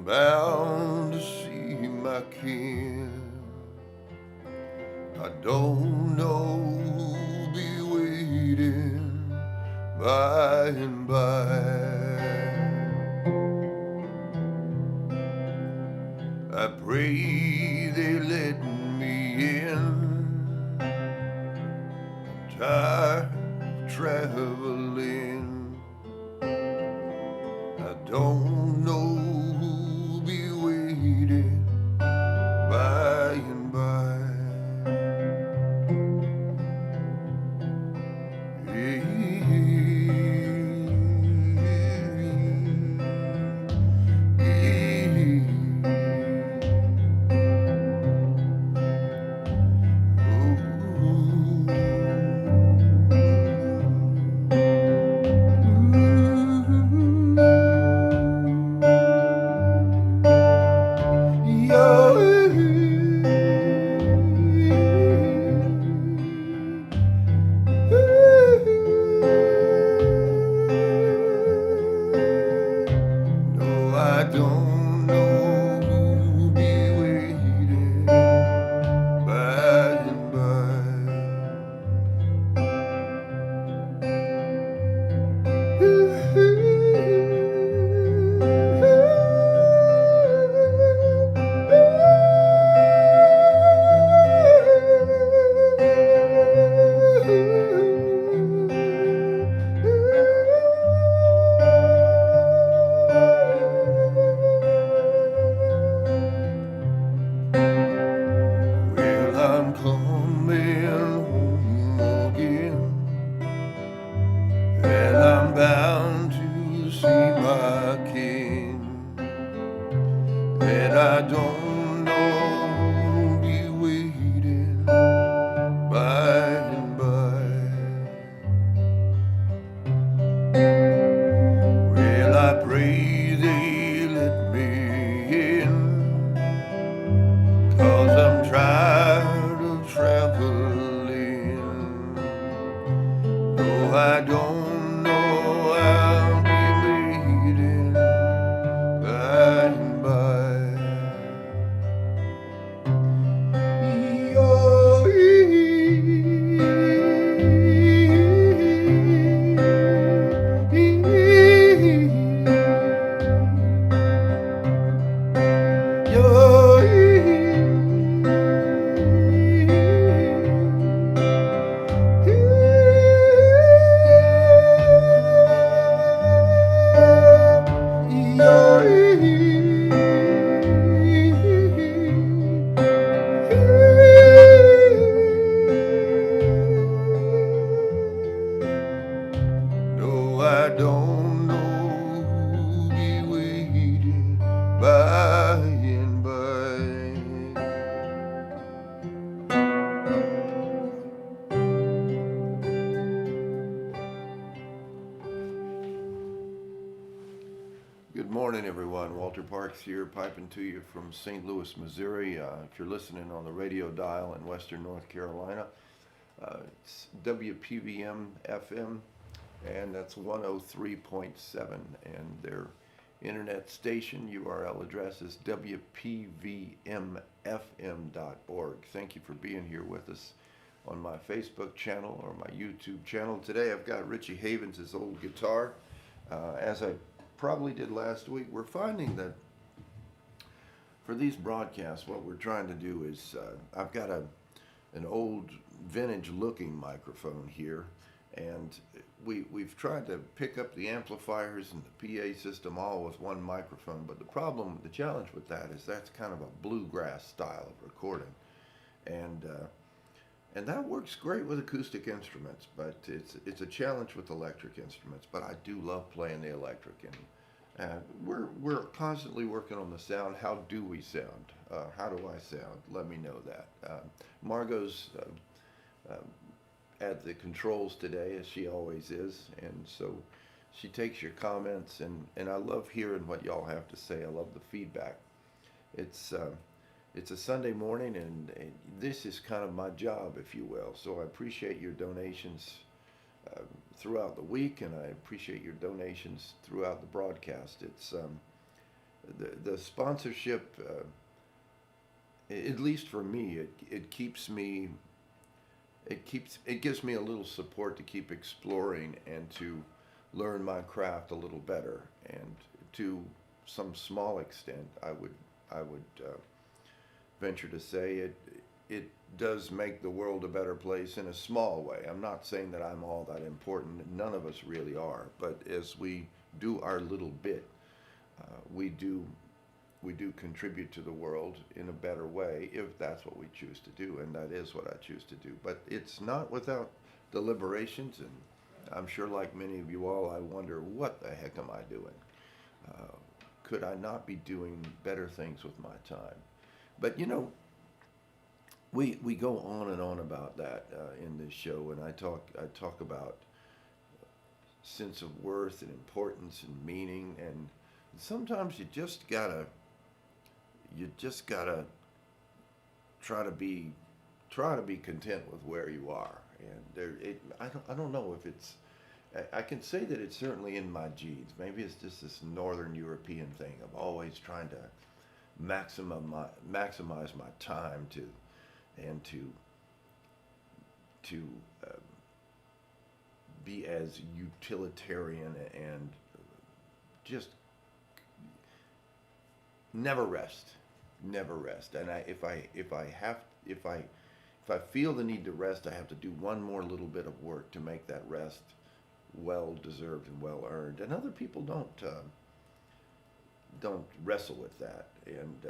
bound to see my kin. I don't know who'll be waiting by and by. I pray they let me in. I'm tired of traveling. I don't know who'll be waiting by and by. No, I don't know who'll be waiting by and well, I'm coming home again, and I'm bound to see my king, and I don't know who'll be waiting by and by. Well, I pray they let me in, 'cause I'm tired of traveling. No, I don't know I'll be waiting by and by. No, I don't know who'll be waiting by and by. Good morning, everyone. Walter Parks here, piping to you from St. Louis, Missouri. If you're listening on the radio dial in Western North Carolina, it's WPVM FM, and that's 103.7. And their internet station URL address is WPVMFM.org. Thank you for being here with us on my Facebook channel or my YouTube channel. Today I've got Richie Havens' old guitar. As I probably did last week, we're finding that for these broadcasts, what we're trying to do is, I've got an old vintage looking microphone here, and we've tried to pick up the amplifiers and the PA system all with one microphone, but the challenge with that is that's kind of a bluegrass style of recording, and that works great with acoustic instruments, but it's a challenge with electric instruments. But I do love playing the electric, and we're constantly working on the sound. How do we sound? How do I sound? Let me know that. Margot's at the controls today, as she always is, and so she takes your comments, and I love hearing what y'all have to say. I love the feedback. It's a Sunday morning, and this is kind of my job, if you will. So I appreciate your donations throughout the week, and I appreciate your donations throughout the broadcast. the sponsorship, at least for me, it keeps me, it gives me a little support to keep exploring and to learn my craft a little better. And to some small extent, I would venture to say it does make the world a better place in a small way. I'm not saying that I'm all that important. None of us really are. But as we do our little bit, we do contribute to the world in a better way if that's what we choose to do, and that is what I choose to do. But it's not without deliberations, and I'm sure, like many of you all, I wonder, what the heck am I doing? Could I not be doing better things with my time? But we go on and on about that in this show, and I talk about sense of worth and importance and meaning, and sometimes you just gotta try to be content with where you are. And I don't know if it's, I can say that it's certainly in my genes. Maybe it's just this Northern European thing of always trying to maximize my time to be as utilitarian and just never rest. And if I feel the need to rest, I have to do one more little bit of work to make that rest well deserved and well earned. And other people don't wrestle with that. And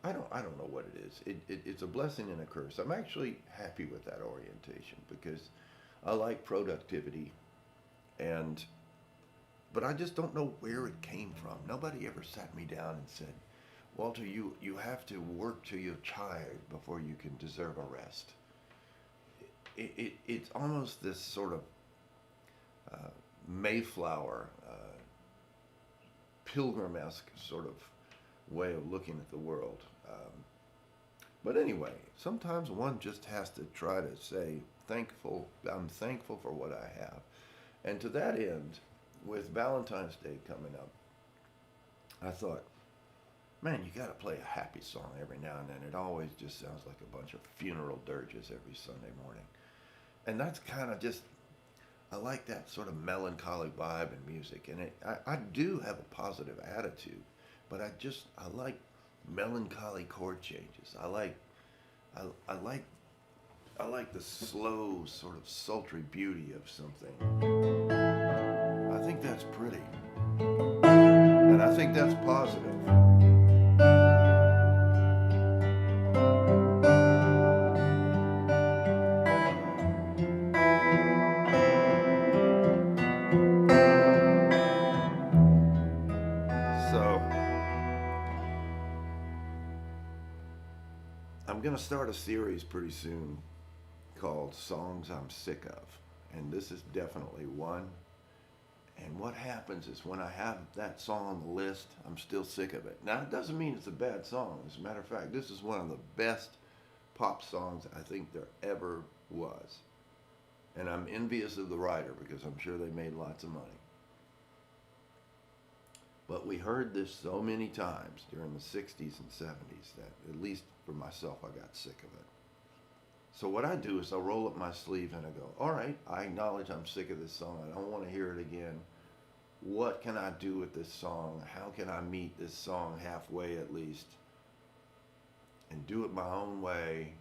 I don't know what it is. It's a blessing and a curse. I'm actually happy with that orientation because I like productivity, but I just don't know where it came from. Nobody ever sat me down and said, Walter, you have to work till you're tired before you can deserve a rest. It's almost this sort of Mayflower, pilgrim-esque sort of way of looking at the world. But anyway, sometimes one just has to try to say, I'm thankful for what I have. And to that end, with Valentine's Day coming up, I thought, man, you got to play a happy song every now and then. It always just sounds like a bunch of funeral dirges every Sunday morning. And that's kind of just, I like that sort of melancholy vibe in music. And I do have a positive attitude, but I like melancholy chord changes. I like the slow, sort of sultry beauty of something. I think that's pretty. And I think that's positive. So, I'm going to start a series pretty soon called Songs I'm Sick of. And this is definitely one. And what happens is when I have that song on the list, I'm still sick of it. Now, it doesn't mean it's a bad song. As a matter of fact, this is one of the best pop songs I think there ever was. And I'm envious of the writer because I'm sure they made lots of money. But we heard this so many times during the 60s and 70s that, at least for myself, I got sick of it. So what I do is I roll up my sleeve and I go, all right, I acknowledge I'm sick of this song. I don't want to hear it again. What can I do with this song? How can I meet this song halfway at least? And do it my own way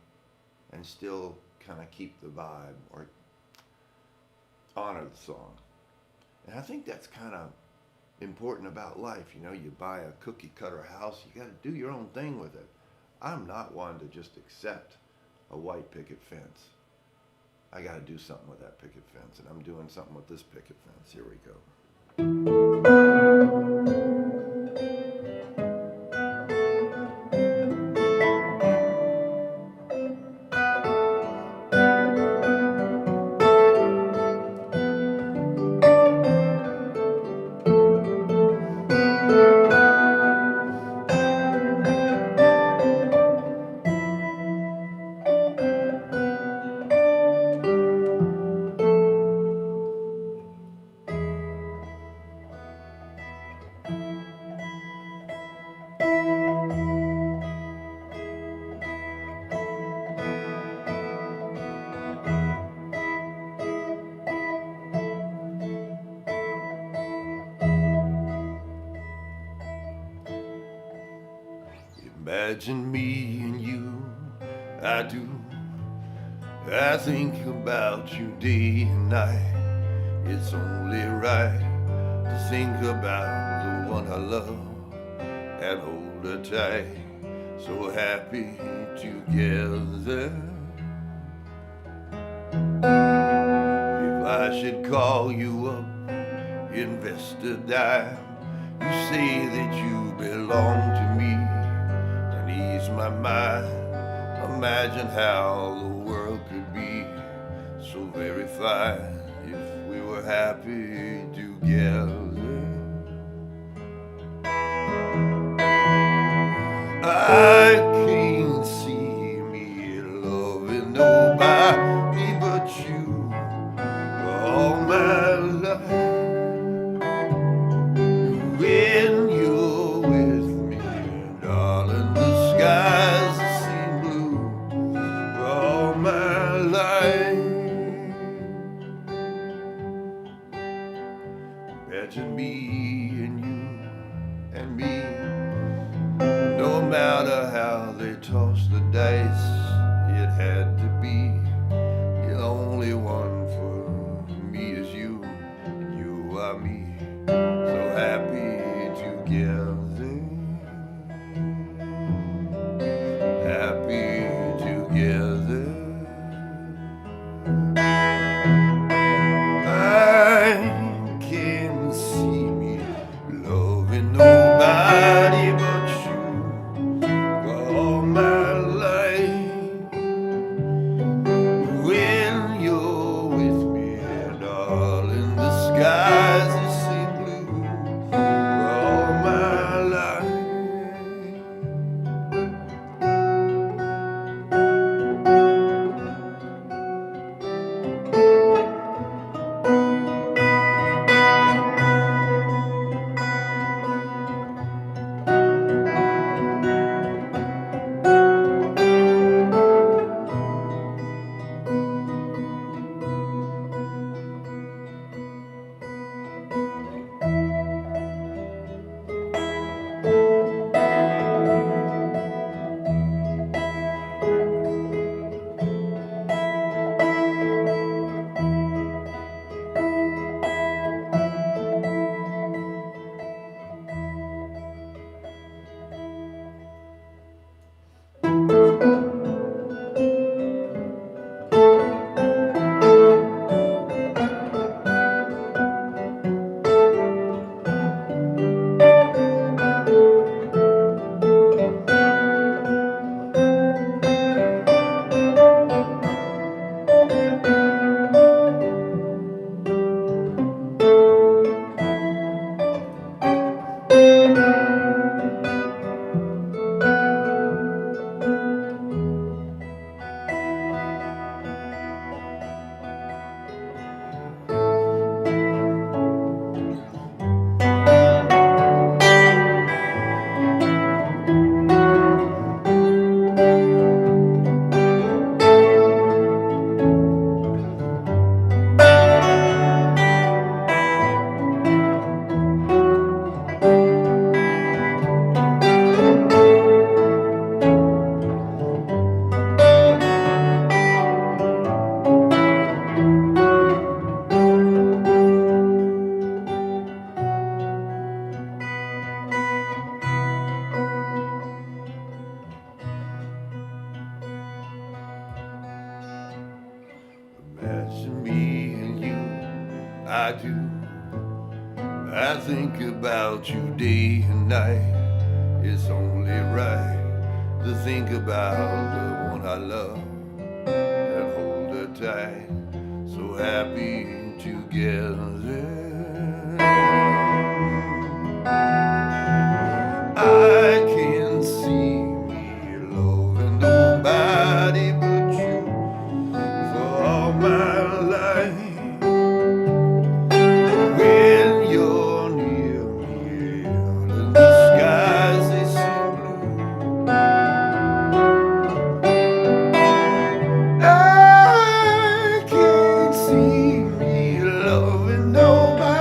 and still kind of keep the vibe or honor the song. And I think that's kind of important about life. You buy a cookie cutter house, you got to do your own thing with it. I'm not one to just accept a white picket fence. I got to do something with that picket fence, and I'm doing something with this picket fence. Here we go. Imagine me and you, I do. I think about you day and night. It's only right to think about the one I love and hold her tight. So happy together. If I should call you up, invest a dime, you say that you belong to me, and ease my mind. Imagine how the world could be so very fine if we were happy together. I can't see me loving nobody but you for all my life. When you're with me, darling, the skies seem blue for all my life. Imagine me and you and me. No matter how they toss the dice, it had to be. The only one for me is you, and you are me. So happy together, happy together. I can't see me loving nobody but you for all my life. When you're with me, darling, the skies seem blue for all my life. Imagine me and you, I do. I think about you day and night. It's only right to think about the one I love and hold her tight. So happy together. I can't see me loving nobody but you for all my life. When you're near me, and the skies they seem blue, I can't see me loving nobody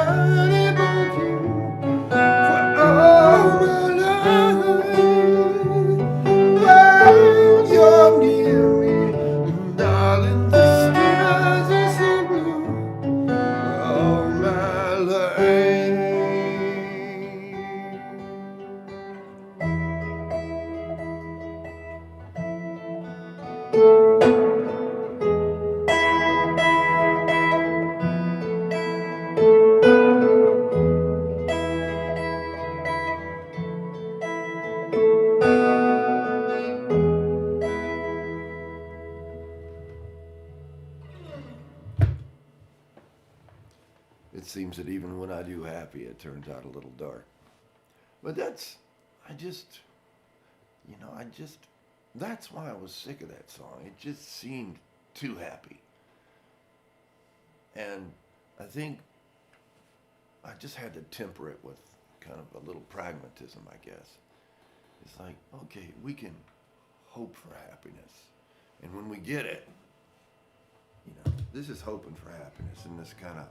seems that even when I do happy, it turns out a little dark. But I just, that's why I was sick of that song. It just seemed too happy. And I think I just had to temper it with kind of a little pragmatism, I guess. It's like, okay, we can hope for happiness. And when we get it, this is hoping for happiness in this kind of,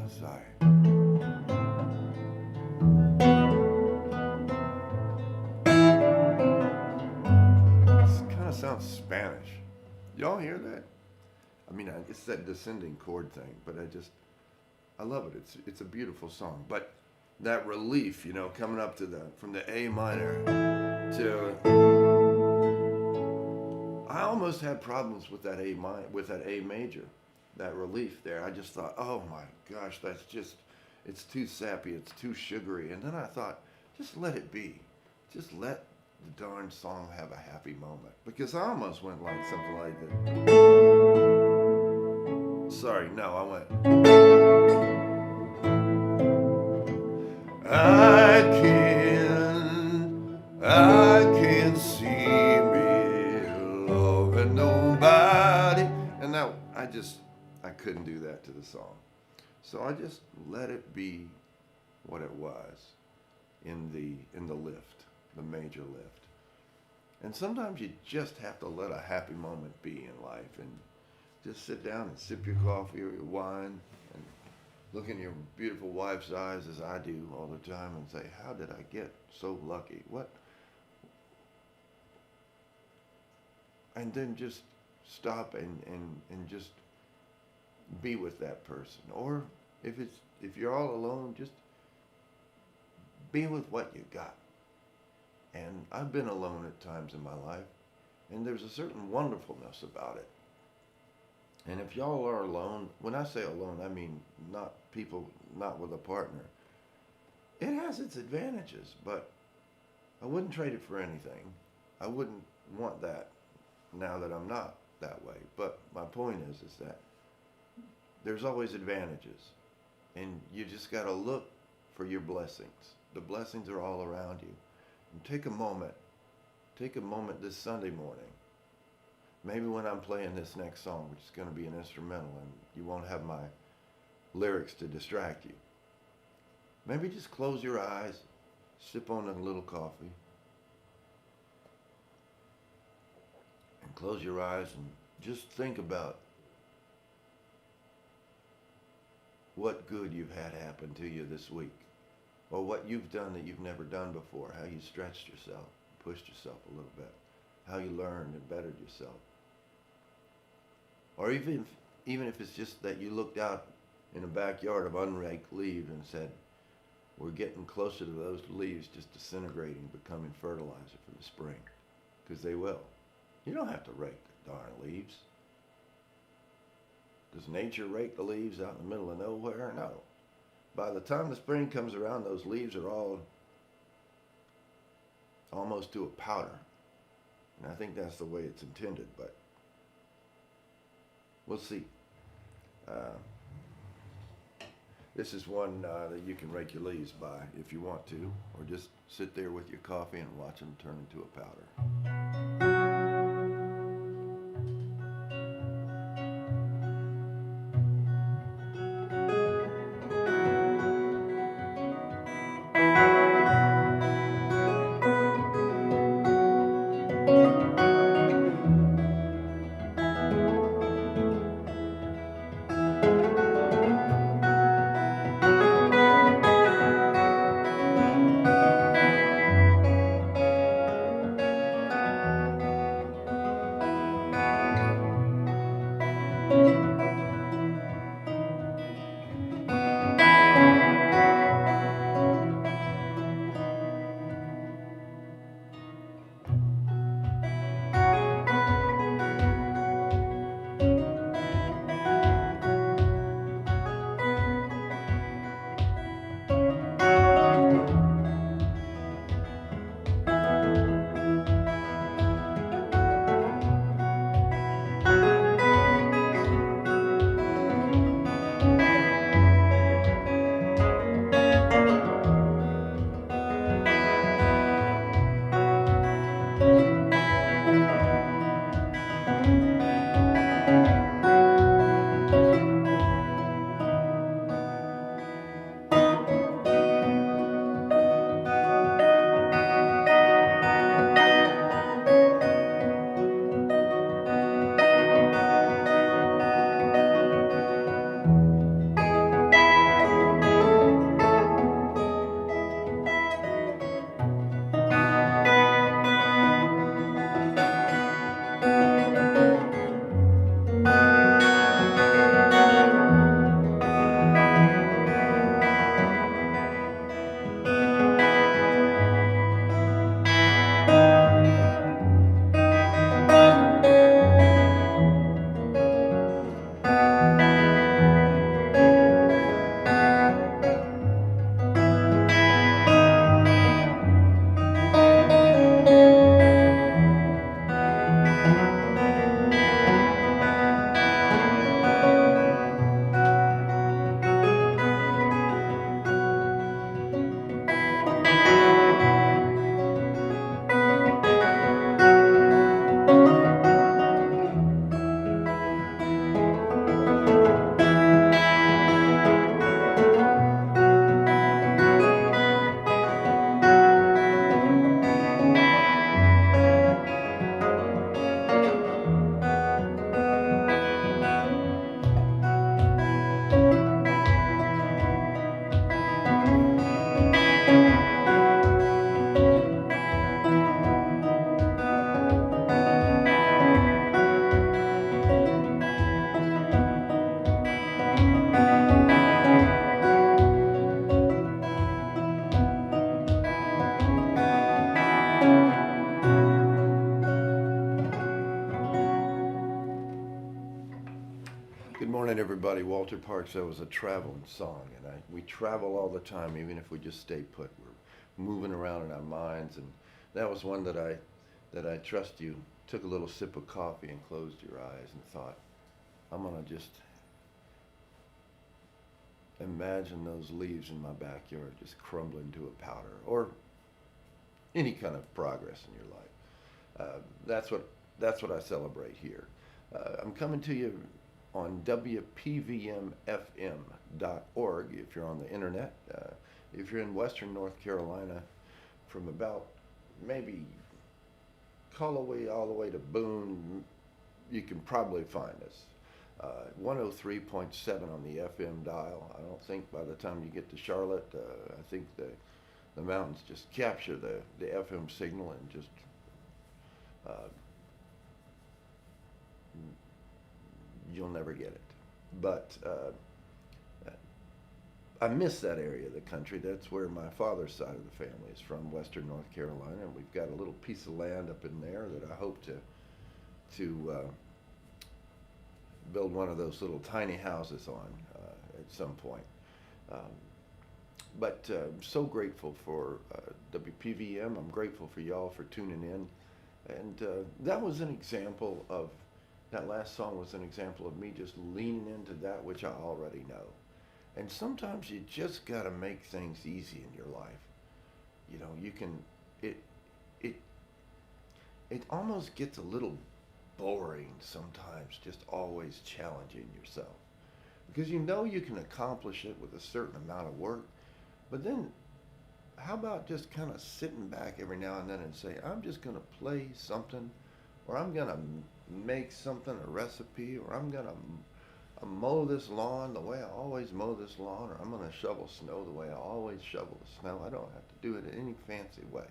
sorry. This kind of sounds Spanish. Y'all hear that? I mean, it's that descending chord thing, but I love it. It's a beautiful song. But that relief, coming up from the A minor to, I almost had problems with that A major, that relief there. I just thought, oh my gosh, it's too sappy, it's too sugary. And then I thought, just let it be. Just let the darn song have a happy moment. Because I almost went like something like that. Sorry, no, I went. I can see me loving nobody. And now I couldn't do that to the song. So I just let it be what it was in the lift, the major lift. And sometimes you just have to let a happy moment be in life and just sit down and sip your coffee or your wine and look in your beautiful wife's eyes, as I do all the time, and say, how did I get so lucky? What? And then just stop and just be with that person. Or if you're all alone, just be with what you got. And I've been alone at times in my life, and there's a certain wonderfulness about it. And if y'all are alone, when I say alone, I mean not with a partner. It has its advantages, but I wouldn't trade it for anything. I wouldn't want that now that I'm not that way. But my point is that there's always advantages, and you just got to look for your blessings. The blessings are all around you. And take a moment this Sunday morning. Maybe when I'm playing this next song, which is going to be an instrumental, and you won't have my lyrics to distract you. Maybe just close your eyes, sip on a little coffee, and close your eyes and just think about what good you've had happen to you this week, or what you've done that you've never done before, how you stretched yourself, pushed yourself a little bit, how you learned and bettered yourself. Or even if it's just that you looked out in a backyard of unraked leaves and said, we're getting closer to those leaves just disintegrating, becoming fertilizer for the spring. Because they will. You don't have to rake the darn leaves. Does nature rake the leaves out in the middle of nowhere? No. By the time the spring comes around, those leaves are all almost to a powder. And I think that's the way it's intended, but we'll see. This is one that you can rake your leaves by if you want to, or just sit there with your coffee and watch them turn into a powder. remind everybody, Walter Parks, that was a traveling song, and we travel all the time, even if we just stay put. We're moving around in our minds, and that was one that I trust you took a little sip of coffee and closed your eyes and thought, I'm gonna just imagine those leaves in my backyard just crumbling to a powder, or any kind of progress in your life. That's what I celebrate here. I'm coming to you on WPVMFM.org if you're on the internet. If you're in Western North Carolina, from about maybe Cullowhee all the way to Boone, you can probably find us. 103.7 on the FM dial. I don't think by the time you get to Charlotte, I think the mountains just capture the FM signal and just you'll never get it. But I miss that area of the country. That's where my father's side of the family is from, Western North Carolina, and we've got a little piece of land up in there that I hope to build one of those little tiny houses on at some point. But I'm so grateful for WPVM. I'm grateful for y'all for tuning in. And that was an example of, that last song was an example of me just leaning into that which I already know. And sometimes you just got to make things easy in your life. You know, you can, it almost gets a little boring sometimes, just always challenging yourself. Because you know you can accomplish it with a certain amount of work, but then how about just kind of sitting back every now and then and say, I'm just going to play something, or I'm going to make something, a recipe, or I'm going to mow this lawn the way I always mow this lawn, or I'm going to shovel snow the way I always shovel the snow. I don't have to do it in any fancy way.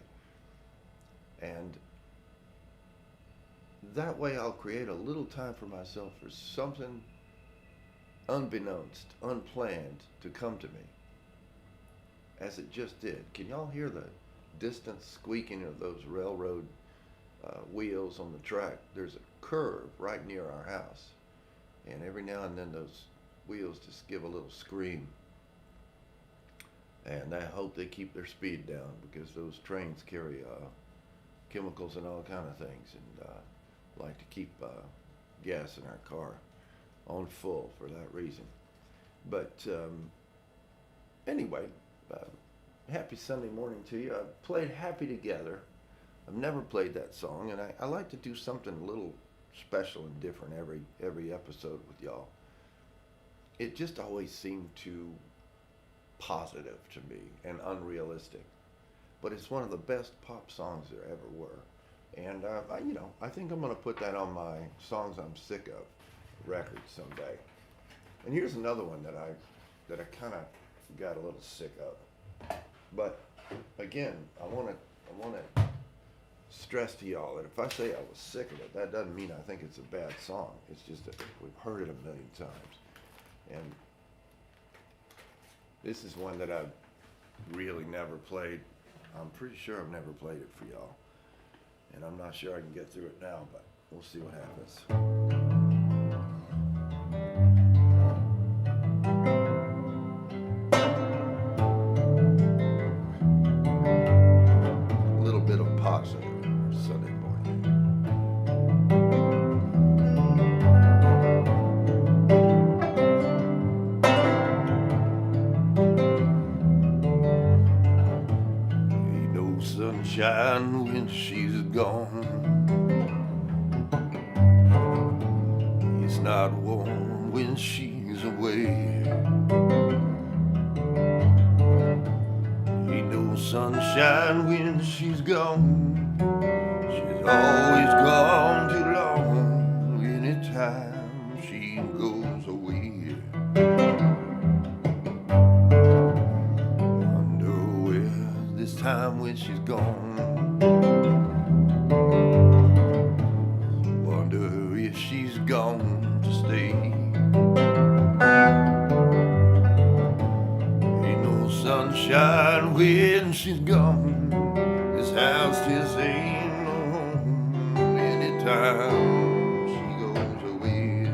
And that way I'll create a little time for myself for something unbeknownst, unplanned to come to me, as it just did. Can y'all hear the distant squeaking of those railroad wheels on the track? There's a curve right near our house, and every now and then those wheels just give a little scream, and I hope they keep their speed down, because those trains carry chemicals and all kind of things, and like to keep gas in our car on full for that reason. But anyway, happy Sunday morning to you. I played Happy Together. I've never played that song, and I like to do something a little special and different every episode with y'all. It just always seemed too positive to me and unrealistic, but it's one of the best pop songs there ever were. And I think I'm going to put that on my Songs I'm Sick Of record someday. And here's another one that I kind of got a little sick of. But again, I want to stress to y'all that if I say I was sick of it, that doesn't mean I think it's a bad song. It's just that we've heard it a million times. And this is one that I've really never played. I'm pretty sure I've never played it for y'all. And I'm not sure I can get through it now, but we'll see what happens. A little bit of positive Sunday morning. Ain't no sunshine when she's gone. It's not warm when she's away. Ain't no sunshine when she's gone. She's always gone too long. Anytime she goes away, wonder where this time when she's gone. Wonder if she's gone to stay. Ain't no sunshine when she's gone. This house just ain't no home anytime she goes away.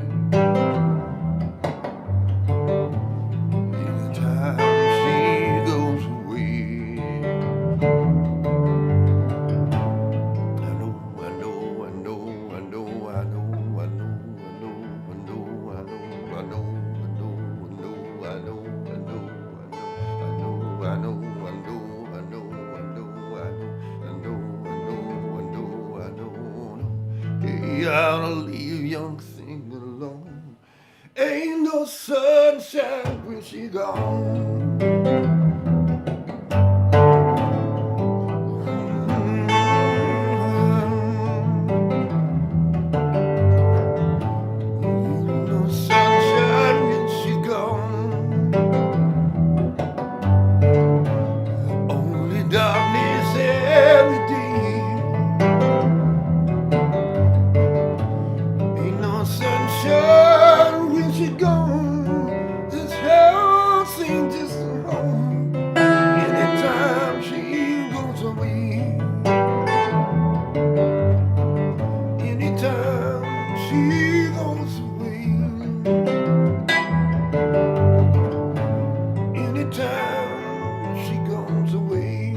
I'll leave young thing alone. Ain't no sunshine when she gone. Ain't no sunshine when she gone. Only darkness every day. Ain't no sunshine when she gone. This house ain't just a home. Anytime she goes away. Anytime she goes away. Anytime she goes away.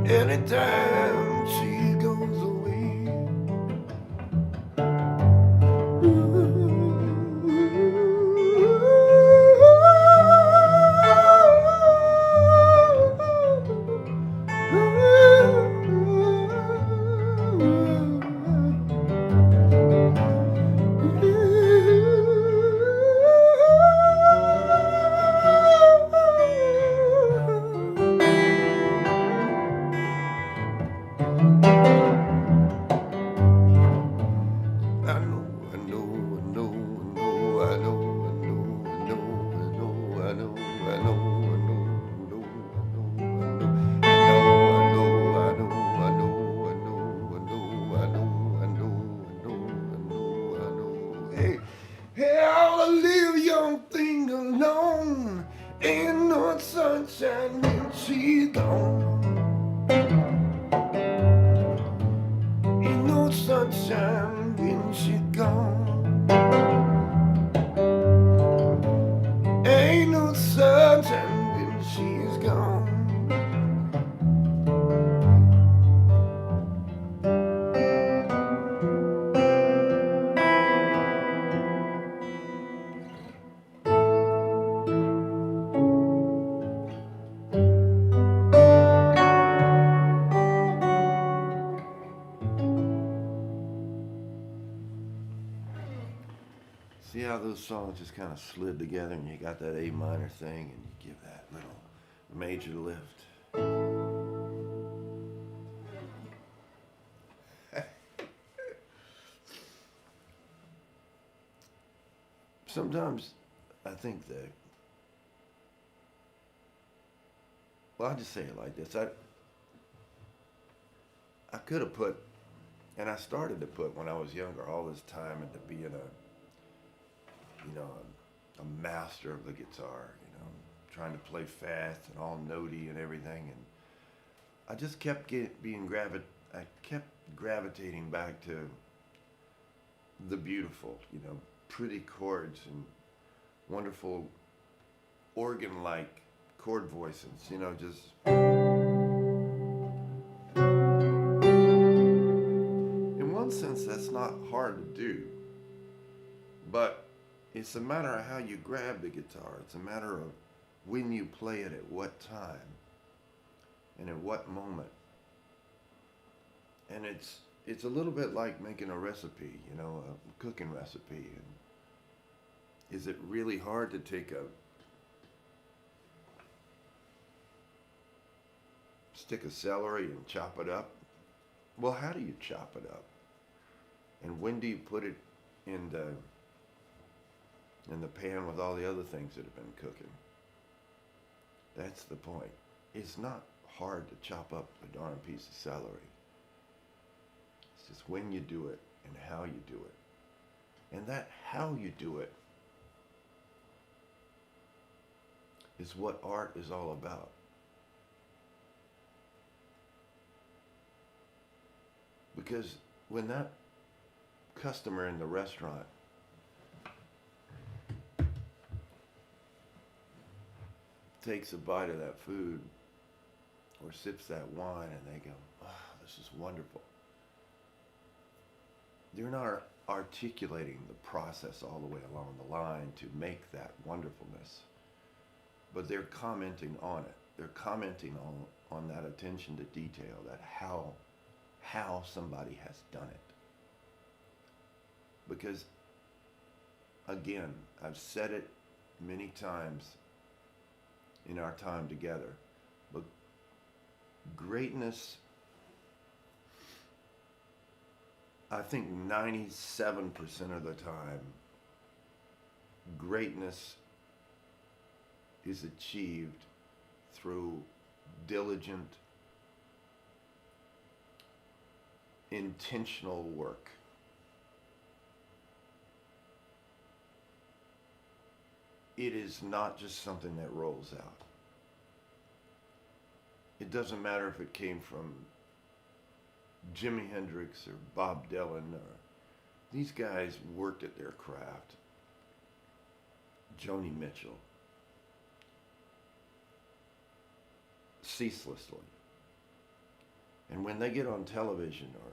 Anytime she goes away. I'll leave young thing alone. Ain't no sunshine when she's gone. Ain't no sunshine when she's gone. Ain't no sunshine when she's gone. See how those songs just kind of slid together and you got that A minor thing and you give that little major lift. Sometimes I think that, well, I'll just say it like this. I could have put, and I started to put when I was younger, all this time into being a master of the guitar, trying to play fast and all notey and everything, and I just kept I kept gravitating back to the beautiful, pretty chords and wonderful organ-like chord voices, just. In one sense, that's not hard to do, but it's a matter of how you grab the guitar. It's a matter of when you play it at what time and at what moment. And it's a little bit like making a recipe, a cooking recipe. And is it really hard to take a stick of celery and chop it up? Well, how do you chop it up? And when do you put it in the pan with all the other things that have been cooking? That's the point. It's not hard to chop up a darn piece of celery. It's just when you do it and how you do it. And that how you do it is what art is all about. Because when that customer in the restaurant takes a bite of that food or sips that wine and they go, oh, this is wonderful. They're not articulating the process all the way along the line to make that wonderfulness, but they're commenting on it. They're commenting on that attention to detail, that how somebody has done it. Because, again, I've said it many times in our time together, but greatness, I think 97% of the time, greatness is achieved through diligent, intentional work. It is not just something that rolls out. It doesn't matter if it came from Jimi Hendrix or Bob Dylan, or these guys worked at their craft. Joni Mitchell. Ceaselessly. And when they get on television, or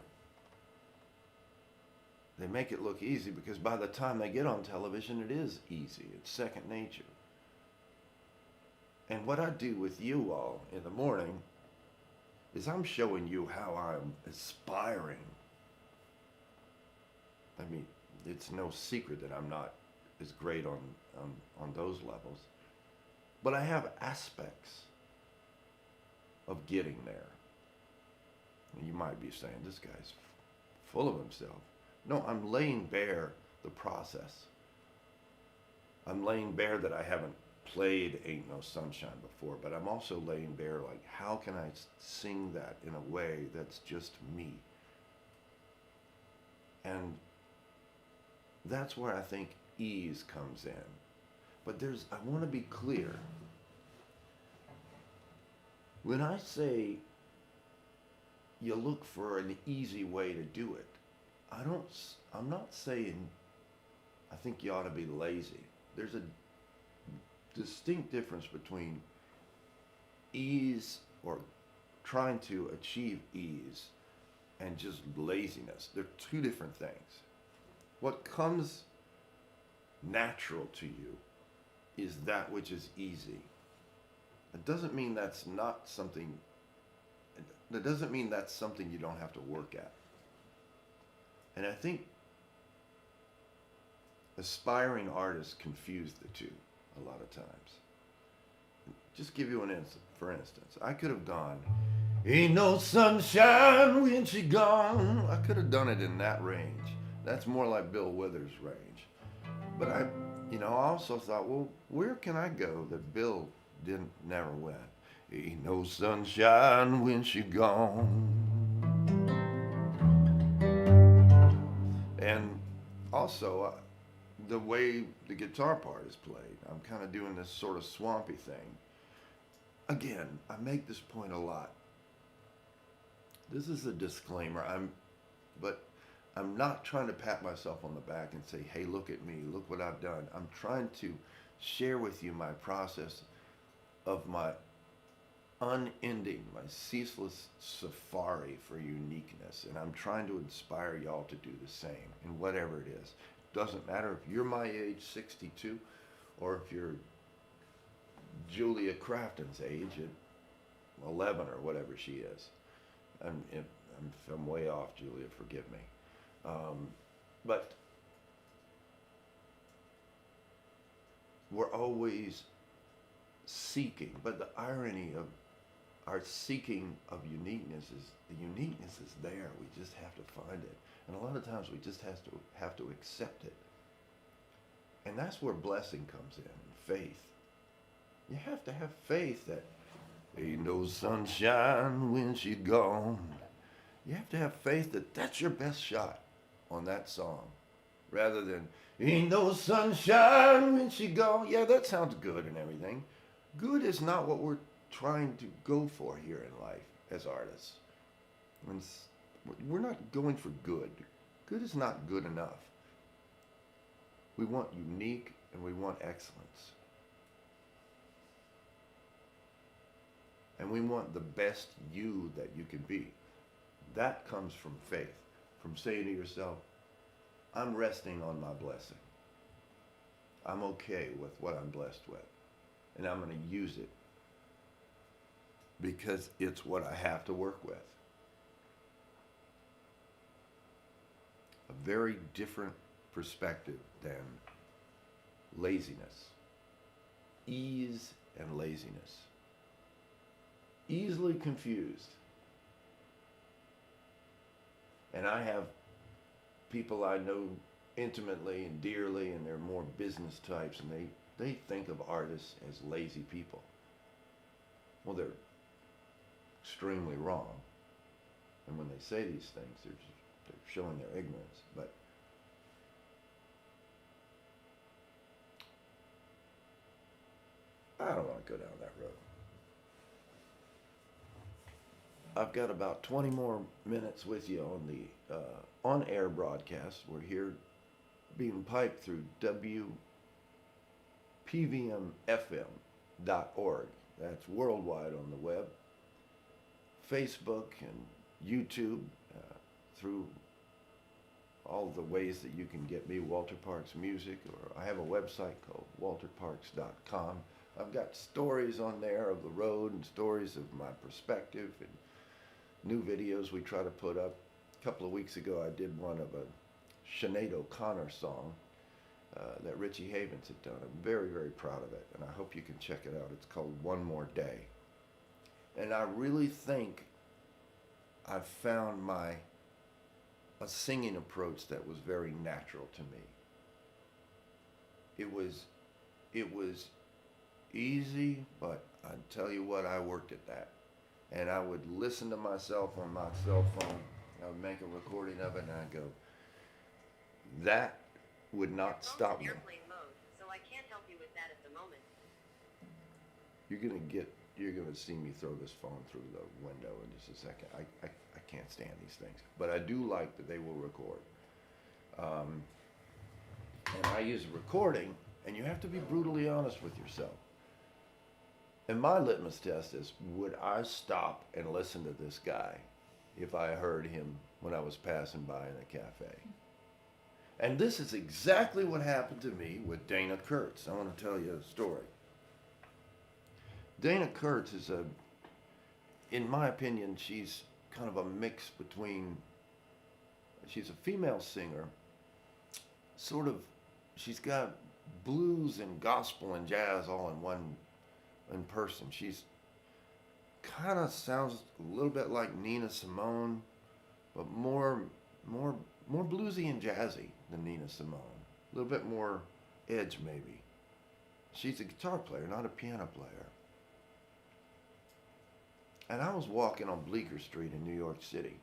they make it look easy, because by the time they get on television, it is easy. It's second nature. And what I do with you all in the morning is I'm showing you how I'm aspiring. I mean, it's no secret that I'm not as great on those levels. But I have aspects of getting there. And you might be saying, this guy's full of himself. No, I'm laying bare the process. I'm laying bare that I haven't played Ain't No Sunshine before, but I'm also laying bare, like, how can I sing that in a way that's just me? And that's where I think ease comes in. But I want to be clear. When I say you look for an easy way to do it, I'm not saying I think you ought to be lazy. There's a distinct difference between ease, or trying to achieve ease, and just laziness. They're two different things. What comes natural to you is that which is easy. It doesn't mean that's not something, that doesn't mean that's something you don't have to work at. And I think aspiring artists confuse the two a lot of times. Just give you an instance. For instance, I could have gone, ain't no sunshine when she gone. I could have done it in that range. That's more like Bill Withers' range. But I also thought, well, where can I go that Bill never went? Ain't no sunshine when she gone. And also, the way the guitar part is played, I'm kind of doing this sort of swampy thing. Again, I make this point a lot. This is a disclaimer. But I'm not trying to pat myself on the back and say, hey, look at me, look what I've done. I'm trying to share with you my process of my unending, my ceaseless safari for uniqueness. And I'm trying to inspire y'all to do the same in whatever it is. It doesn't matter if you're my age, 62, or if you're Julia Crafton's age at 11 or whatever she is. I'm way off, Julia, forgive me. But we're always seeking. But the irony of our seeking of uniqueness is the uniqueness is there. We just have to find it. And a lot of times we just have to accept it. And that's where blessing comes in, faith. You have to have faith that ain't no sunshine when she's gone. You have to have faith that that's your best shot on that song, rather than ain't no sunshine when she gone. Yeah, that sounds good and everything. Good is not what we're trying to go for here in life as artists. We're not going for good. Good is not good enough. We want unique and we want excellence. And we want the best you that you can be. That comes from faith, from saying to yourself, I'm resting on my blessing. I'm okay with what I'm blessed with. And I'm going to use it because it's what I have to work with. A very different perspective than laziness. Ease and laziness. Easily confused. And I have people I know intimately and dearly, and they're more business types, and they think of artists as lazy people. Well, they're extremely wrong. And when they say these things, they're showing their ignorance. But I don't want to go down that road. I've got about 20 more minutes with you on the on-air broadcast. We're here being piped through WPVMFM.org. That's worldwide on the web. Facebook and YouTube, through all the ways that you can get me, Walter Parks Music, or I have a website called walterparks.com. I've got stories on there of the road and stories of my perspective and new videos we try to put up. A couple of weeks ago I did one of a Sinead O'Connor song that Richie Havens had done. I'm very, very proud of it, and I hope you can check it out. It's called One More Day. And I really think I've found a singing approach that was very natural to me. It was easy, but I tell you what, I worked at that. And I would listen to myself on my cell phone. I would make a recording of it, and I'd go, that would not stop me. Airplane mode, so I can't help you with that at the moment. You're gonna see me throw this phone through the window in just a second. I can't stand these things, but I do like that they will record. And I use a recording, and you have to be brutally honest with yourself. And my litmus test is, would I stop and listen to this guy if I heard him when I was passing by in a cafe? And this is exactly what happened to me with Dana Kurtz. I want to tell you a story. Dana Kurtz is in my opinion, she's kind of a mix between, she's a female singer, sort of, she's got blues and gospel and jazz all in one in person. She's kind of sounds a little bit like Nina Simone, but more bluesy and jazzy than Nina Simone. A little bit more edge maybe. She's a guitar player, not a piano player. And I was walking on Bleecker Street in New York City,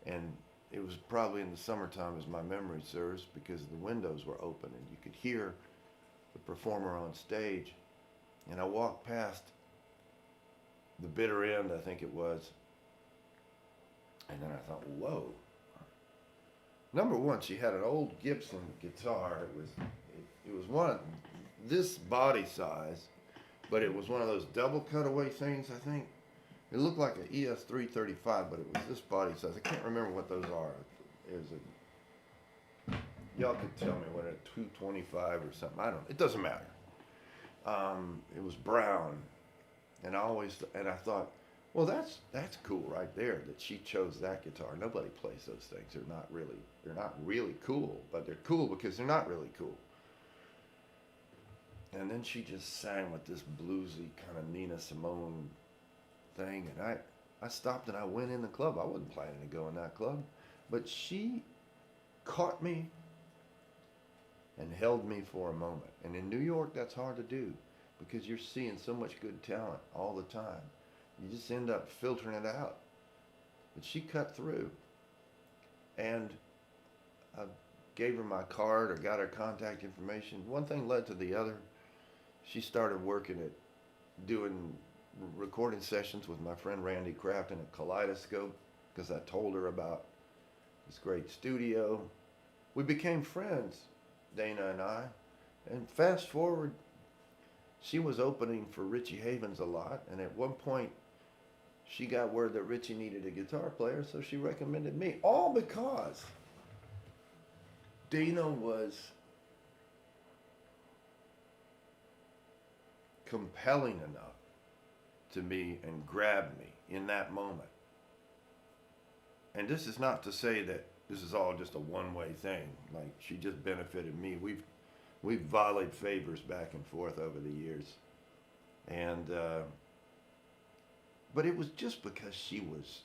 and it was probably in the summertime, as my memory serves, because the windows were open and you could hear the performer on stage. And I walked past the bitter end, I think it was, and then I thought, whoa. Number one, she had an old Gibson guitar. It was one of this body size, but it was one of those double cutaway things, I think. It looked like an ES-335, but it was this body size. I can't remember what those are. It was y'all could tell me what, a 225 or something. I don't know. It doesn't matter. It was brown, and I thought, well, that's cool right there that she chose that guitar. Nobody plays those things. They're not really cool, but they're cool because they're not really cool. And then she just sang with this bluesy kind of Nina Simone thing, and I stopped and I went in the club. I wasn't planning to go in that club, but she caught me and held me for a moment. And in New York, that's hard to do because you're seeing so much good talent all the time. You just end up filtering it out. But she cut through, and I gave her my card or got her contact information. One thing led to the other. She started working at doing recording sessions with my friend Randy Kraft in a Kaleidoscope because I told her about this great studio. We became friends, Dana and I, and fast forward, she was opening for Richie Havens a lot, and at one point she got word that Richie needed a guitar player, so she recommended me. All because Dana was compelling enough to me and grabbed me in that moment. And this is not to say that this is all just a one-way thing. Like, she just benefited me. We've volleyed favors back and forth over the years. And but it was just because she was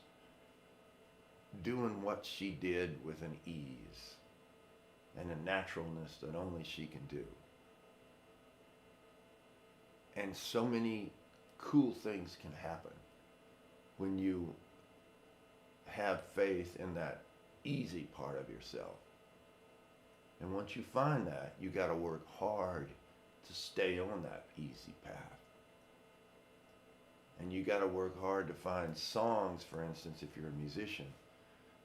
doing what she did with an ease and a naturalness that only she can do. And so many cool things can happen when you have faith in that easy part of yourself. And once you find that, you got to work hard to stay on that easy path. And you got to work hard to find songs, for instance, if you're a musician,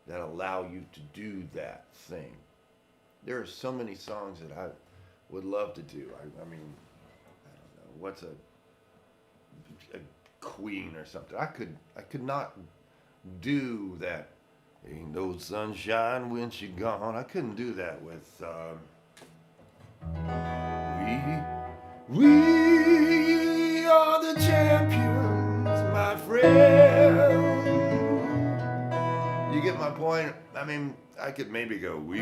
that allow you to do that thing. There are so many songs that I would love to do. I mean, I don't know, what's a Queen or something. I could not do that. Ain't no sunshine when she gone. I couldn't do that with we are the champions, my friend. You get my point? I mean, I could maybe go we.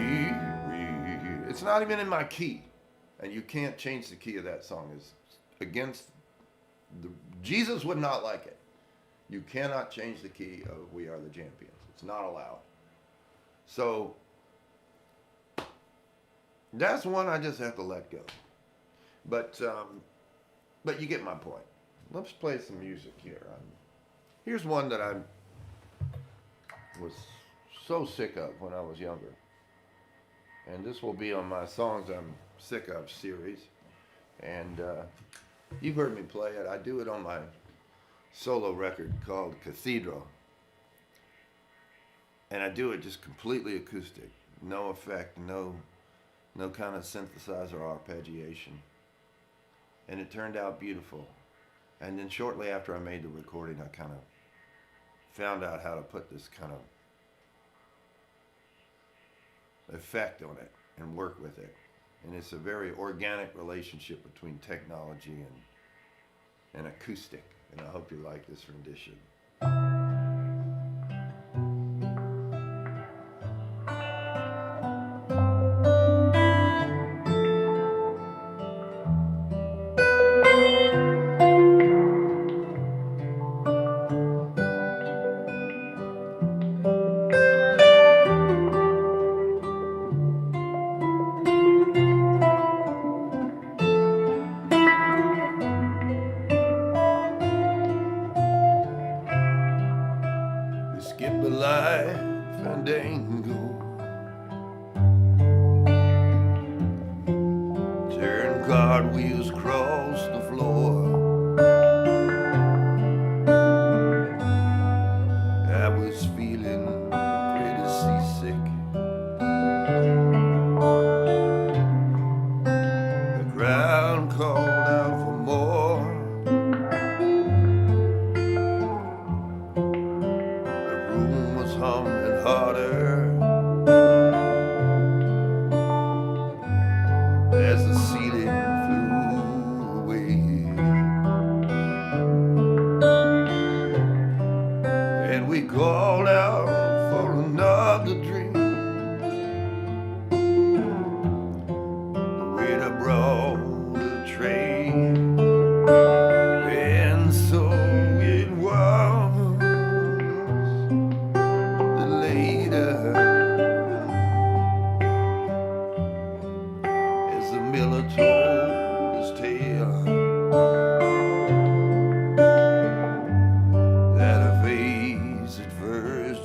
It's not even in my key, and you can't change the key of that song. It's against Jesus would not like it. You cannot change the key of We Are the Champions. It's not allowed. So that's one I just have to let go. But you get my point. Let's play some music here. Here's one that I was so sick of when I was younger. And this will be on my Songs I'm Sick Of series. And you've heard me play it. I do it on my solo record called Cathedral. And I do it just completely acoustic. No effect, no kind of synthesizer or arpeggiation. And it turned out beautiful. And then shortly after I made the recording, I kind of found out how to put this kind of effect on it and work with it. And it's a very organic relationship between technology and acoustic. And I hope you like this rendition. Skip the life and dangle, turn cartwheels across the floor. I was feeling pretty seasick. The crowd called out for more. Humming harder as the ceiling flew away, and we called out for another drink. The waiter brought a tray, and so it was. As the miller told his tale, that a face at first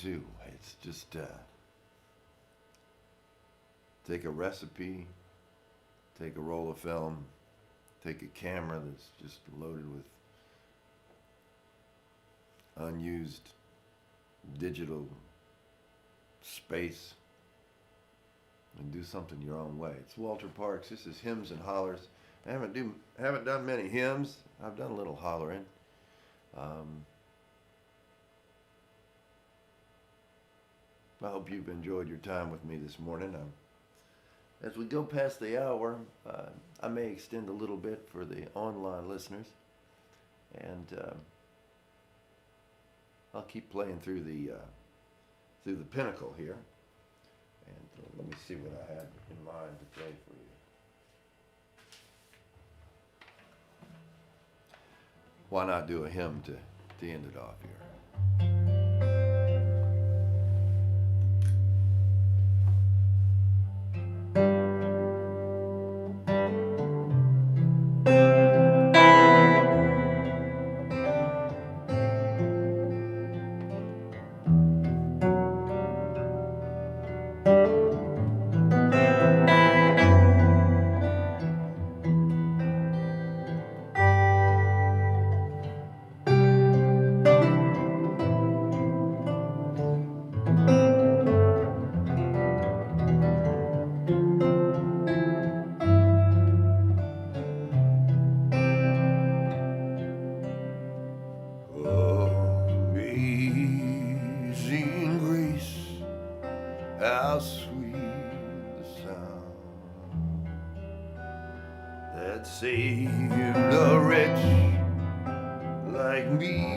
too. It's just take a recipe, take a roll of film, take a camera that's just loaded with unused digital space, and do something your own way. It's Walter Parks. This is Hymns and Hollers. I haven't done many hymns. I've done a little hollering. I hope you've enjoyed your time with me this morning. As we go past the hour, I may extend a little bit for the online listeners, and I'll keep playing through the pinnacle here. And let me see what I had in mind to play for you. Why not do a hymn to end it off here? How sweet the sound that saved a wretch like me.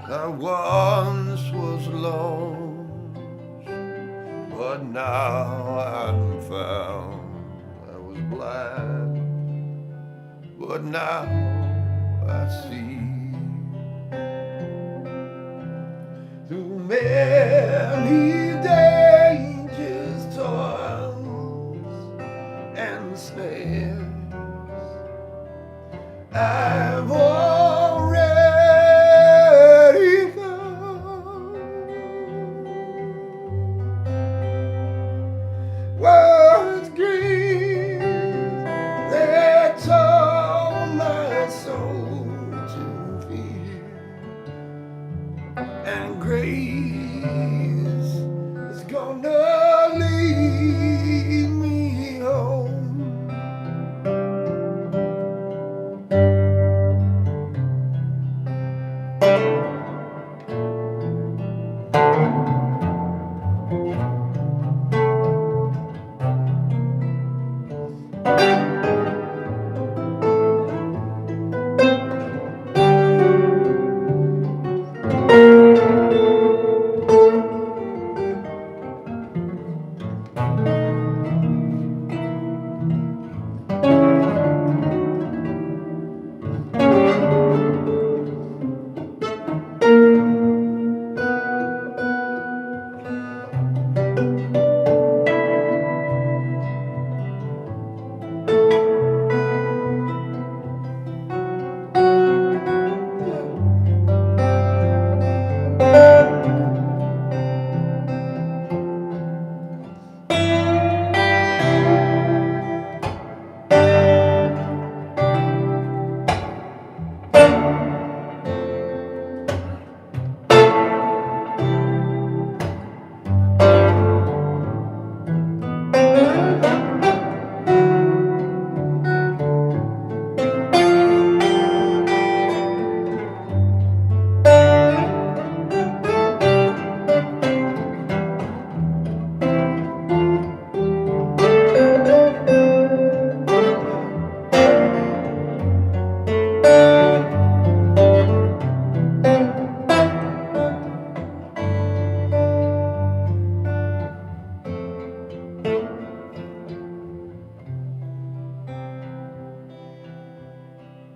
I once was lost, but now I'm found. I was blind, but now I see. Through many dangers, toils, and snares, I've already come. Words grief that taught my soul to fear, and grace is gonna lead me home.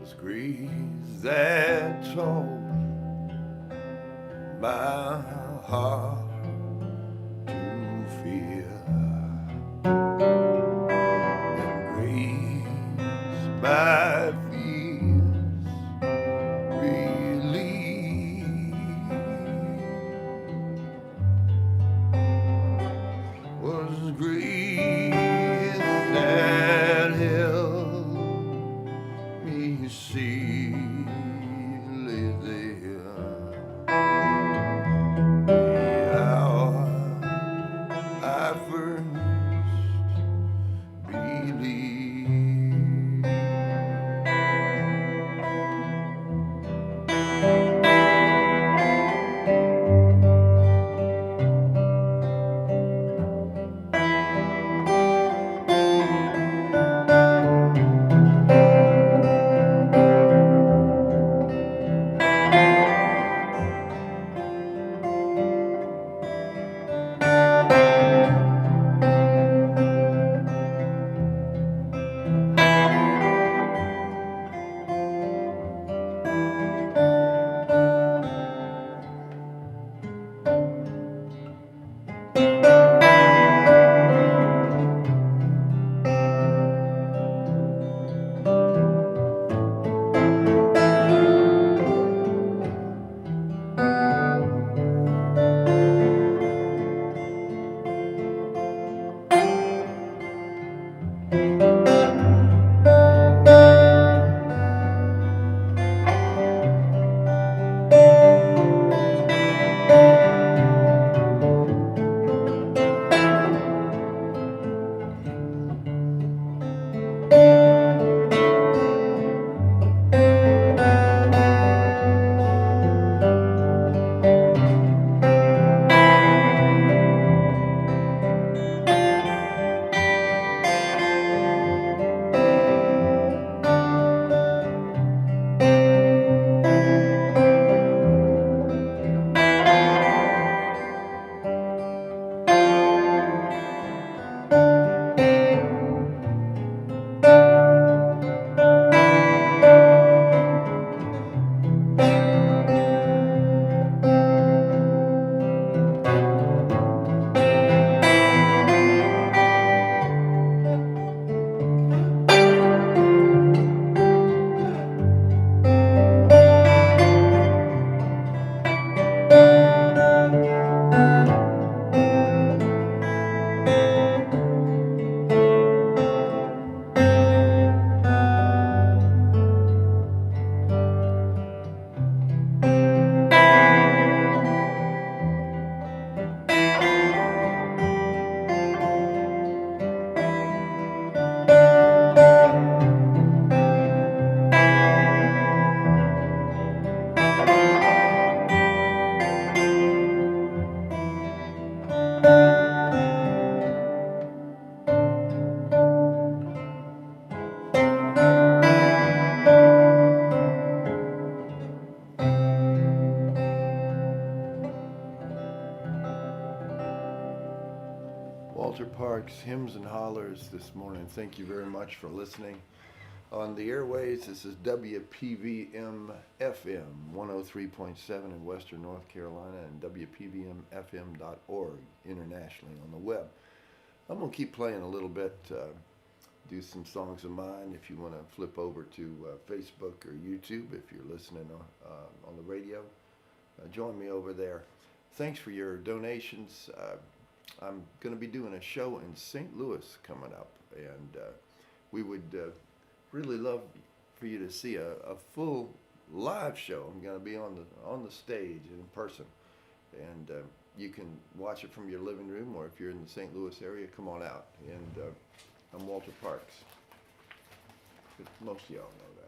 Was grief that taught my heart to fear, and grace my fears relieve. Walter Parks, Hymns and Hollers this morning. Thank you very much for listening. On the airways, this is WPVM FM 103.7 in Western North Carolina and WPVMFM.org internationally on the web. I'm going to keep playing a little bit, do some songs of mine. If you want to flip over to Facebook or YouTube, if you're listening on the radio, join me over there. Thanks for your donations. I'm going to be doing a show in St. Louis coming up, and we would really love for you to see a full live show. I'm going to be on the stage in person, and you can watch it from your living room, or if you're in the St. Louis area, come on out. And I'm Walter Parks. Most of y'all know that.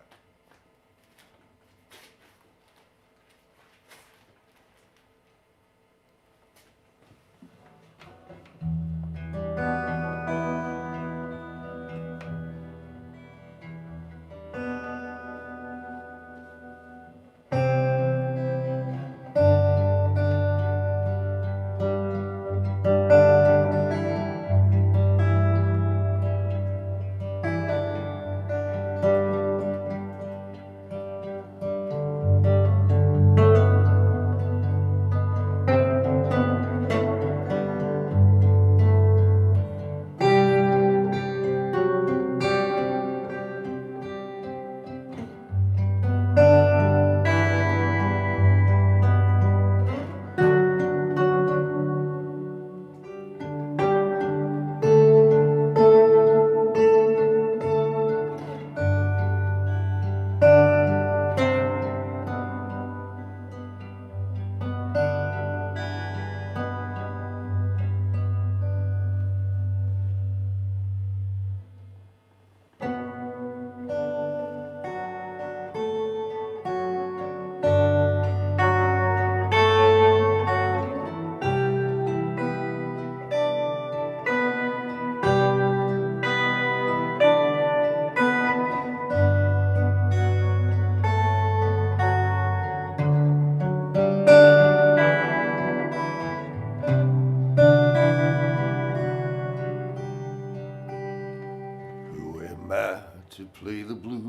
To play the blues,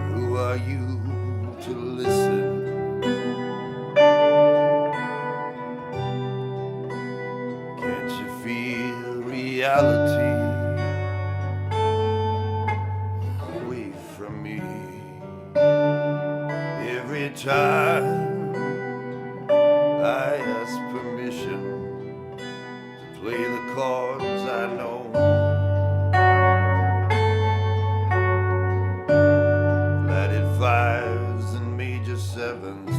who are you to listen? Can't you feel reality away from me? Every time I ask permission play the chords I know, flatted fives and major sevens.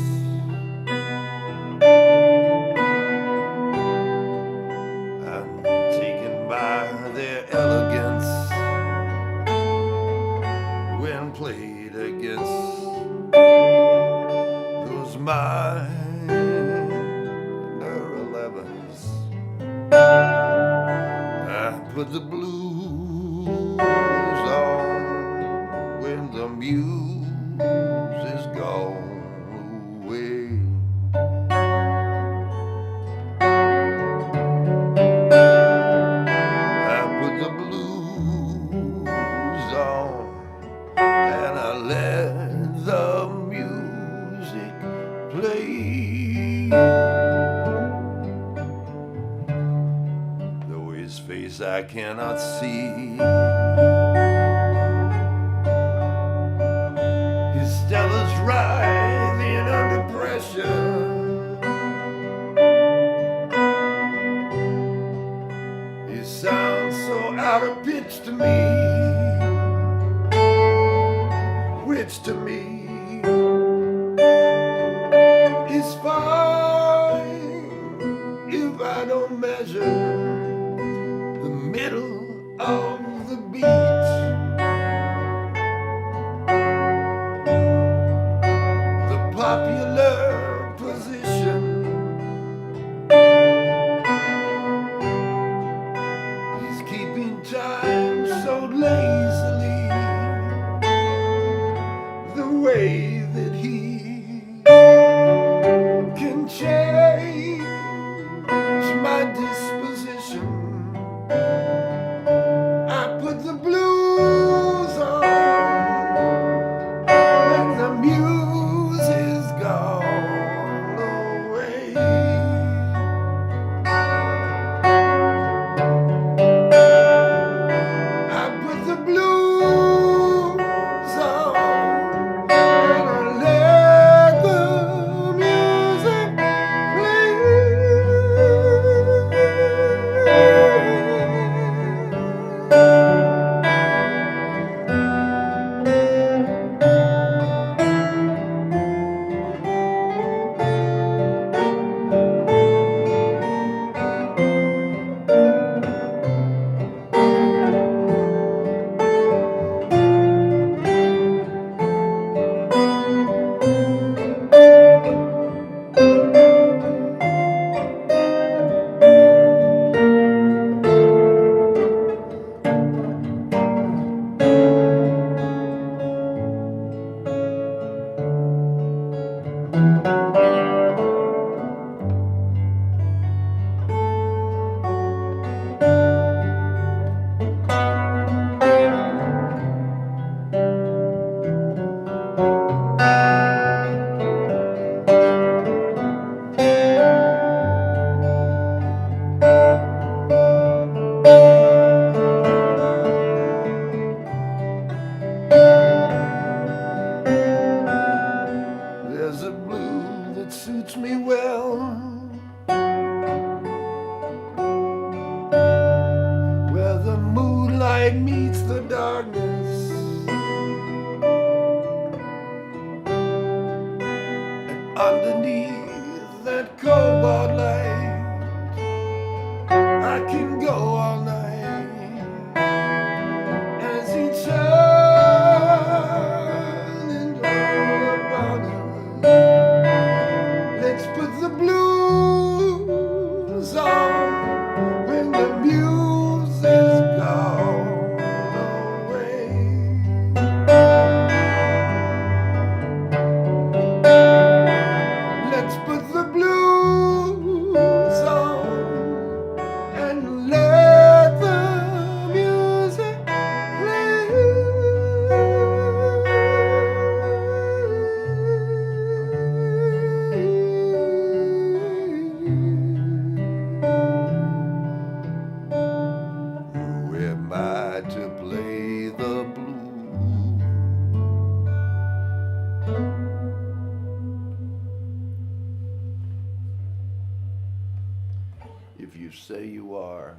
I'm taken by their elegance when played against those minor 11s. I put the blues on when the muse is gone away. I put the blues on and I let the music play. Though his face I cannot see, his Stella's writhing under pressure. He sounds so out of pitch to me, which to me is fine if I don't measure the middle of the beat. The popular position. He's keeping time so lazily, the way that he underneath that cobalt light. I can go all night as he turns and all about us. Let's put the blues on when the music's gone away. Let's put the blues on and let the music play. Who am I to play the blues? If you say you are,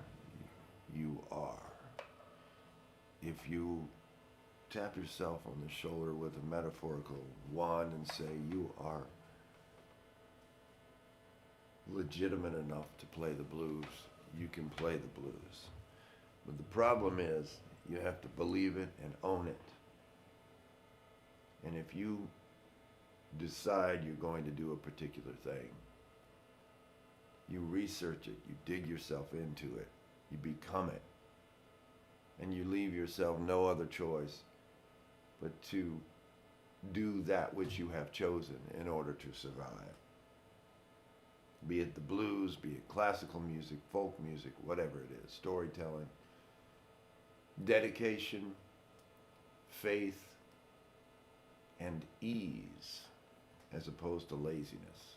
you are. If you tap yourself on the shoulder with a metaphorical wand and say you are legitimate enough to play the blues, you can play the blues. But the problem is you have to believe it and own it. And if you decide you're going to do a particular thing, you research it, you dig yourself into it, you become it, and you leave yourself no other choice but to do that which you have chosen in order to survive. Be it the blues, be it classical music, folk music, whatever it is, storytelling, dedication, faith, and ease as opposed to laziness.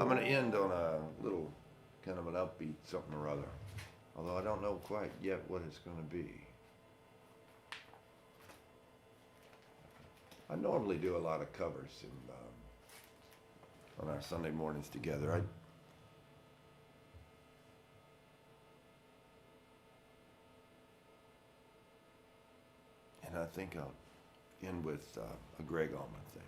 I'm going to end on a little kind of an upbeat something or other, although I don't know quite yet what it's going to be. I normally do a lot of covers on our Sunday mornings together. And I think I'll end with a Greg Allman thing.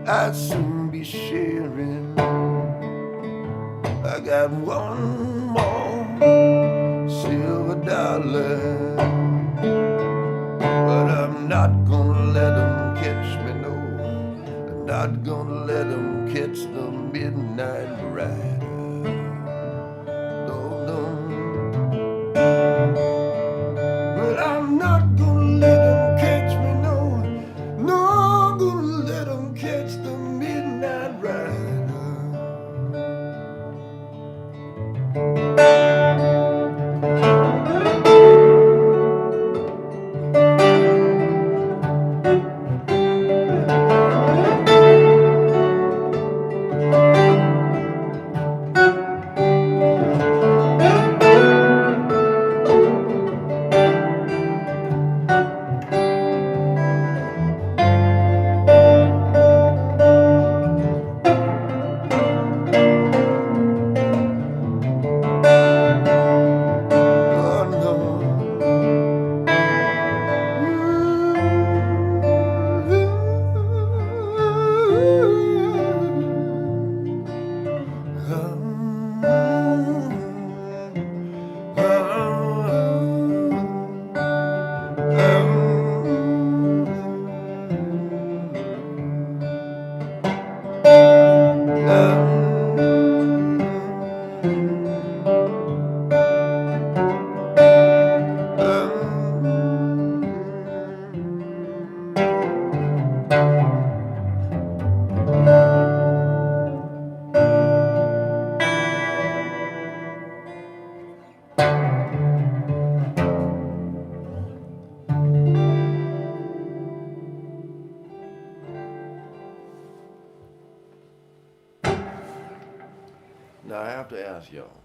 I'd soon be sharing. I got one more silver dollar, but I'm not gonna let them catch me, no. I'm not gonna let them catch the midnight rider. No, no. But I'm not gonna let them catch me, no. No, gonna let them catch the midnight rider. Oh, no. Now I have to ask y'all,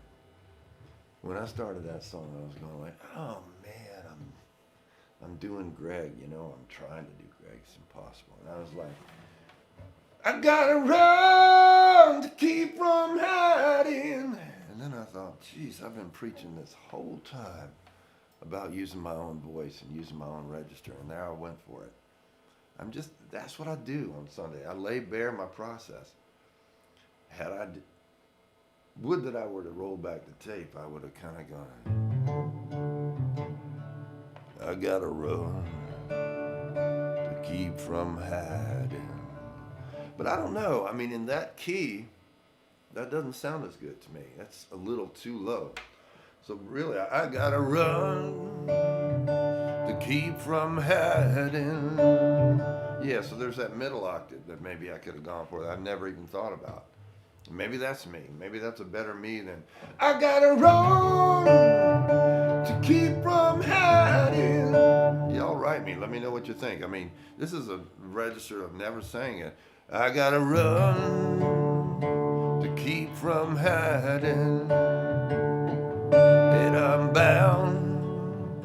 when I started that song, I was going like, oh man, I'm doing Greg, you know, I'm trying to do Greg, it's impossible. And I was like, I gotta run to keep from hiding. And then I thought, geez, I've been preaching this whole time about using my own voice and using my own register, and there I went for it. That's what I do on Sunday. I lay bare my process. Would that I were to roll back the tape, I would have kind of gone, I gotta run to keep from hiding. But I don't know. I mean, in that key, that doesn't sound as good to me. That's a little too low. So really, I gotta run to keep from hiding. Yeah, so there's that middle octave that maybe I could have gone for that I never even thought about. Maybe that's me. Maybe that's a better me than I gotta run to keep from hiding. Y'all write me. Let me know what you think. I mean, this is a register of never saying it. I gotta run to keep from hiding. And I'm bound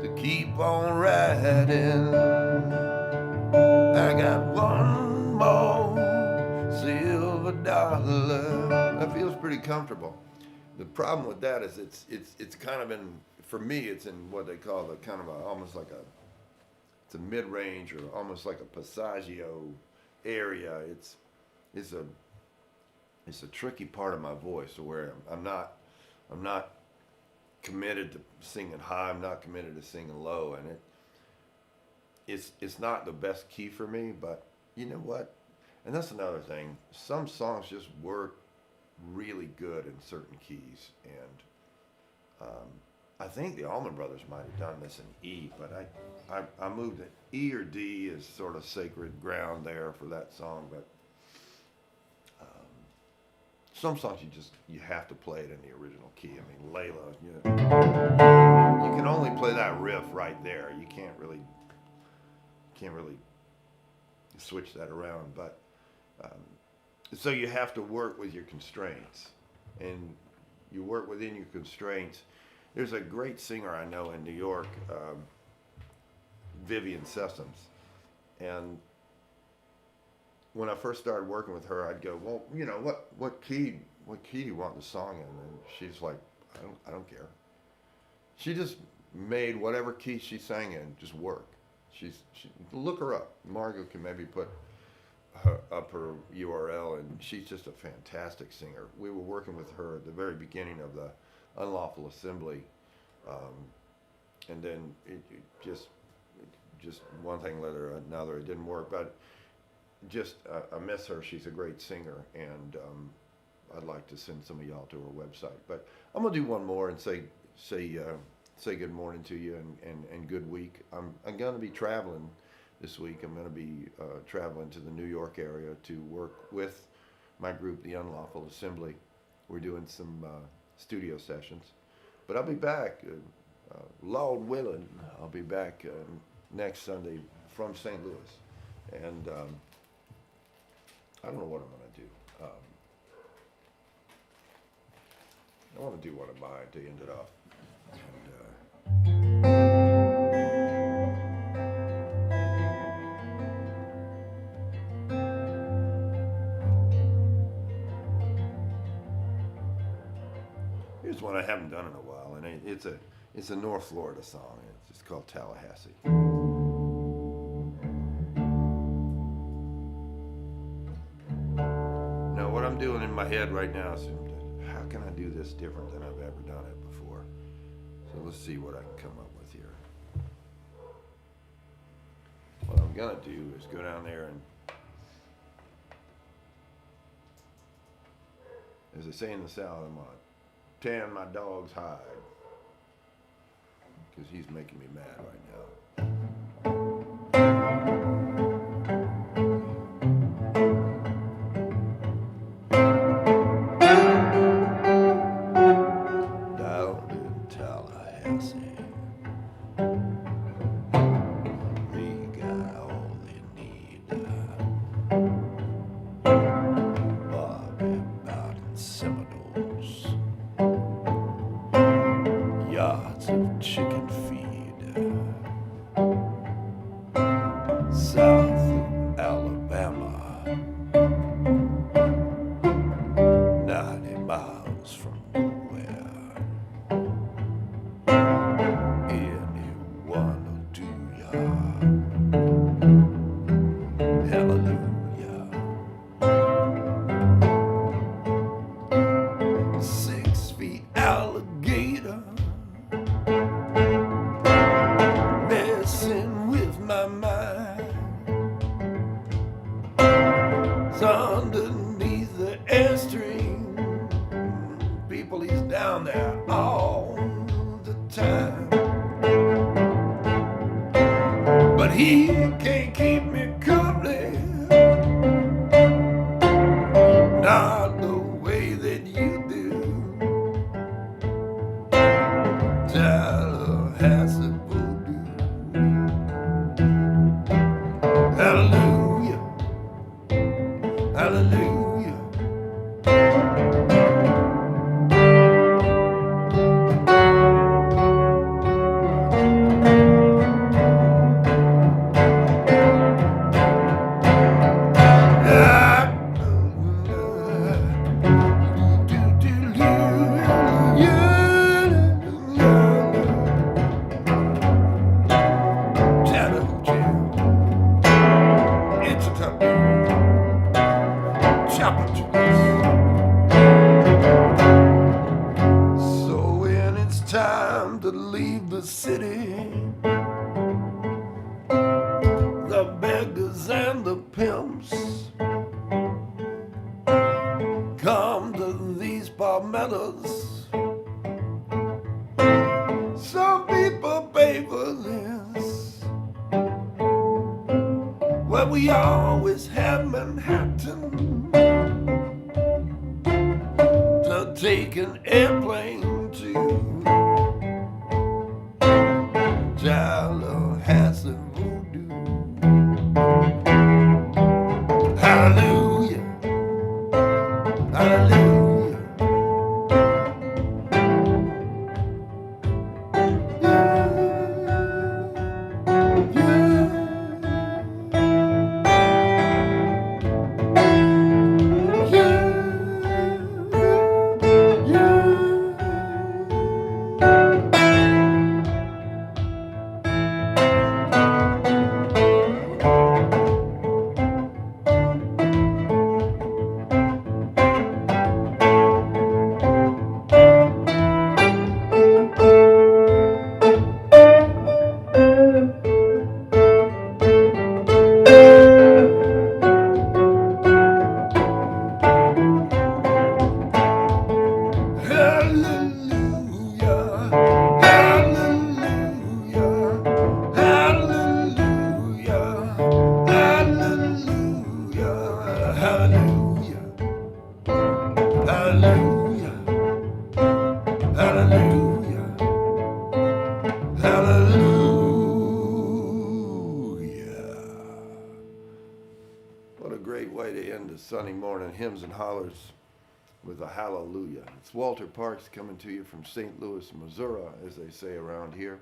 to keep on riding. I got one more silver dollar. That feels pretty comfortable. The problem with that is it's kind of in, for me, it's in what they call the kind of almost like it's a mid-range or almost like a passaggio area. It's a tricky part of my voice where I'm not committed to singing high. I'm not committed to singing low, and it's not the best key for me. But you know what? And that's another thing. Some songs just work really good in certain keys, and I think the Allman Brothers might have done this in E, but I moved it. E or D is sort of sacred ground there for that song, but some songs you have to play it in the original key. I mean, Layla, you can only play that riff right there. You can't really switch that around, but so you have to work with your constraints, and you work within your constraints. There's a great singer I know in New York, Vivian Sessoms, and when I first started working with her, I'd go, well, you know, what key do you want the song in? And she's like, I don't care. She just made whatever key she sang in just work. She look her up. Margot can maybe put her URL, and she's just a fantastic singer. We were working with her at the very beginning of the Unlawful Assembly, and then it just one thing led to another. It didn't work, but just I miss her. She's a great singer, and I'd like to send some of y'all to her website. But I'm gonna do one more and say good morning to you and good week. I'm gonna be traveling this week. I'm gonna be traveling to the New York area to work with my group, the Unlawful Assembly. We're doing some studio sessions, but I'll be back. Lord willing, I'll be back next Sunday from St. Louis, and I don't know what I'm gonna do. I want to do one of mine to end it off. Here's one I haven't done in a while, and it's a North Florida song. It's called Tallahassee. Now, what I'm doing in my head right now is, how can I do this different than I've ever done it before? So let's see what I can come up with here. What I'm gonna do is go down there and, as they say in the South, I'm gonna tan my dog's hide, because he's making me mad right now. Down in Tallahassee, they got all they need. Bobby Bowden Seminoles, yards of chicken feed, south of Alabama, 90 miles from nowhere. Anyone will do ya. Hallelujah. 6 feet alligator messing with my mind. It's underneath the airstream. People, he's down there all the time. But he can't keep me company, not the way that you do. Tallahassee voodoo. Hallelujah, hallelujah. So when it's time to leave the city, the beggars and the pimps come to these palmettos. Some people pay for this. Well, we always have Manhattan to take an airplane to Tallahassee voodoo. Hallelujah, hallelujah. Sunday morning hymns and hollers with a hallelujah. It's Walter Parks coming to you from St. Louis, Missouri, as they say around here.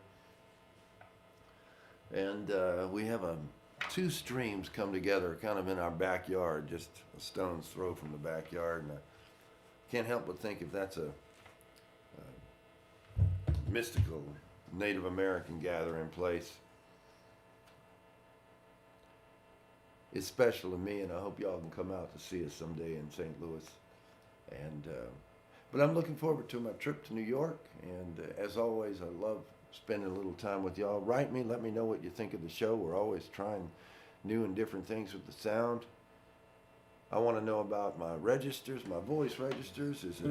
And we have two streams come together kind of in our backyard, just a stone's throw from the backyard. And I can't help but think if that's a mystical Native American gathering place. It's special to me, and I hope y'all can come out to see us someday in St. Louis. And but I'm looking forward to my trip to New York, and as always, I love spending a little time with y'all. Write me, let me know what you think of the show. We're always trying new and different things with the sound. I want to know about my registers, my voice registers. Is it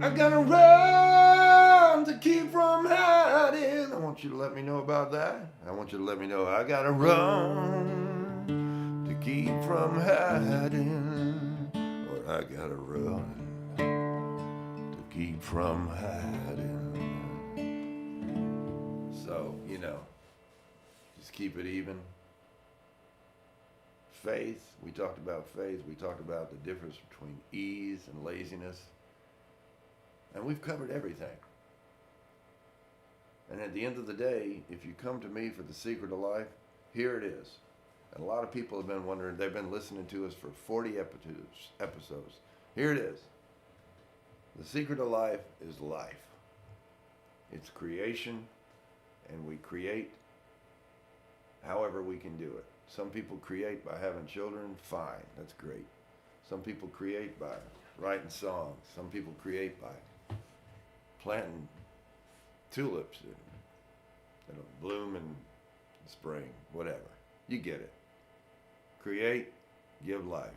I gotta run to keep from hiding. I want you to let me know about that. I want you to let me know I gotta run to keep from hiding. Or I gotta run to keep from hiding. So, just keep it even. Faith, we talked about faith. We talked about the difference between ease and laziness. And we've covered everything. And at the end of the day, if you come to me for the secret of life, here it is. And a lot of people have been wondering, they've been listening to us for 40 episodes. Here it is. The secret of life is life. It's creation, and we create however we can do it. Some people create by having children, fine, that's great. Some people create by writing songs. Some people create by planting tulips that'll bloom in spring, whatever. You get it. Create, give life.